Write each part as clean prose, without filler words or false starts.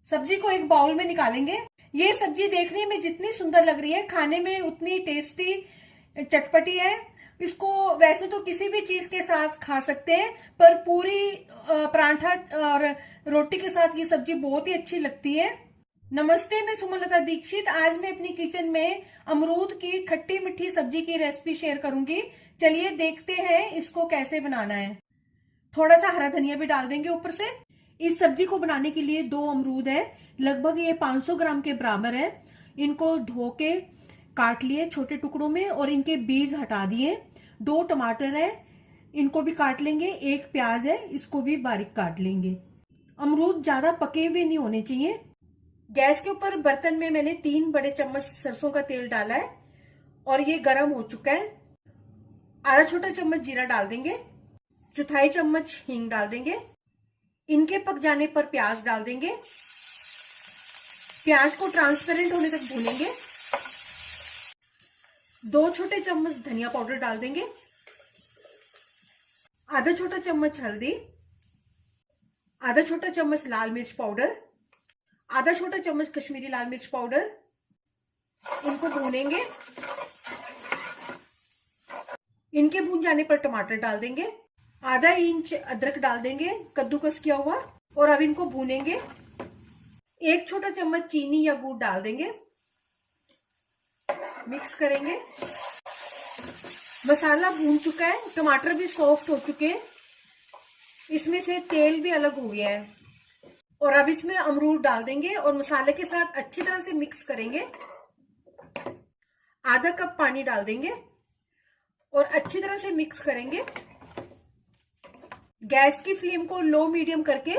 सब्जी को एक बाउल में निकालेंगे। ये सब्जी देखने में जितनी सुंदर लग रही है, खाने में उतनी टेस्टी चटपटी है। इसको वैसे तो किसी भी चीज के साथ खा सकते हैं, पर पूरी परांठा और रोटी के साथ ये सब्जी बहुत ही अच्छी लगती है। नमस्ते, मैं सुमलता दीक्षित। आज मैं अपनी किचन में अमरूद की खट्टी मीठी सब्जी की रेसिपी शेयर करूंगी। चलिए देखते हैं इसको कैसे बनाना है। थोड़ा सा हरा धनिया भी डाल देंगे ऊपर से। इस सब्जी को बनाने के लिए 2 अमरूद है, लगभग ये 500 ग्राम के बराबर है। इनको धो के काट लिए छोटे टुकड़ों में और इनके बीज हटा दिए। 2 टमाटर है, इनको भी काट लेंगे। 1 प्याज है, इसको भी बारीक काट लेंगे। अमरूद ज्यादा पके हुए नहीं होने चाहिए। गैस के ऊपर बर्तन में मैंने 3 बड़े चम्मच सरसों का तेल डाला है और ये गर्म हो चुका है। आधा छोटा चम्मच जीरा डाल देंगे, 1/4 चम्मच हींग डाल देंगे। इनके पक जाने पर प्याज डाल देंगे। प्याज को ट्रांसपेरेंट होने तक भूनेंगे। 2 छोटे चम्मच धनिया पाउडर डाल देंगे, आधा छोटा चम्मच हल्दी, आधा छोटा चम्मच लाल मिर्च पाउडर, आधा छोटा चम्मच कश्मीरी लाल मिर्च पाउडर। इनको भूनेंगे। इनके भून जाने पर टमाटर डाल देंगे। आधा इंच अदरक डाल देंगे, कद्दूकस किया हुआ, और अब इनको भूनेंगे। 1 छोटा चम्मच चीनी या गुड़ डाल देंगे, मिक्स करेंगे। मसाला भून चुका है, टमाटर भी सॉफ्ट हो चुके हैं, इसमें से तेल भी अलग हो गया है। और अब इसमें अमरूद डाल देंगे और मसाले के साथ अच्छी तरह से मिक्स करेंगे। आधा कप पानी डाल देंगे और अच्छी तरह से मिक्स करेंगे। गैस की फ्लेम को लो मीडियम करके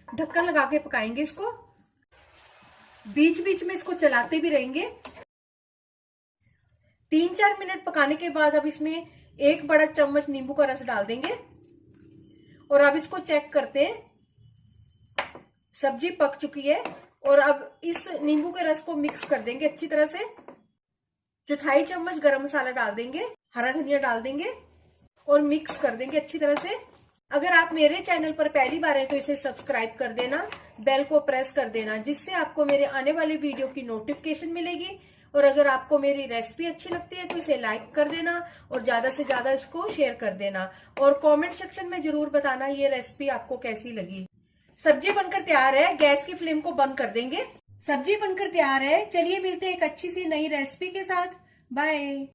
ढक्कन लगा के पकाएंगे इसको। बीच बीच में इसको चलाते भी रहेंगे। 3-4 मिनट पकाने के बाद अब इसमें 1 बड़ा चम्मच नींबू का रस डाल देंगे और अब इसको चेक करते हैं। सब्जी पक चुकी है और अब इस नींबू के रस को मिक्स कर देंगे अच्छी तरह से। 1/4 चम्मच गरम मसाला डाल देंगे, हरा धनिया डाल देंगे और मिक्स कर देंगे अच्छी तरह से। अगर आप मेरे चैनल पर पहली बार है तो इसे सब्सक्राइब कर देना, बेल को प्रेस कर देना, जिससे आपको मेरे आने वाले वीडियो की नोटिफिकेशन मिलेगी। और अगर आपको मेरी रेसिपी अच्छी लगती है तो इसे लाइक कर देना और ज्यादा से ज्यादा इसको शेयर कर देना। और कमेंट सेक्शन में जरूर बताना ये रेसिपी आपको कैसी लगी। सब्जी बनकर तैयार है, गैस की फ्लेम को बंद कर देंगे। सब्जी बनकर तैयार है। चलिए मिलते हैं एक अच्छी सी नई रेसिपी के साथ। बाय।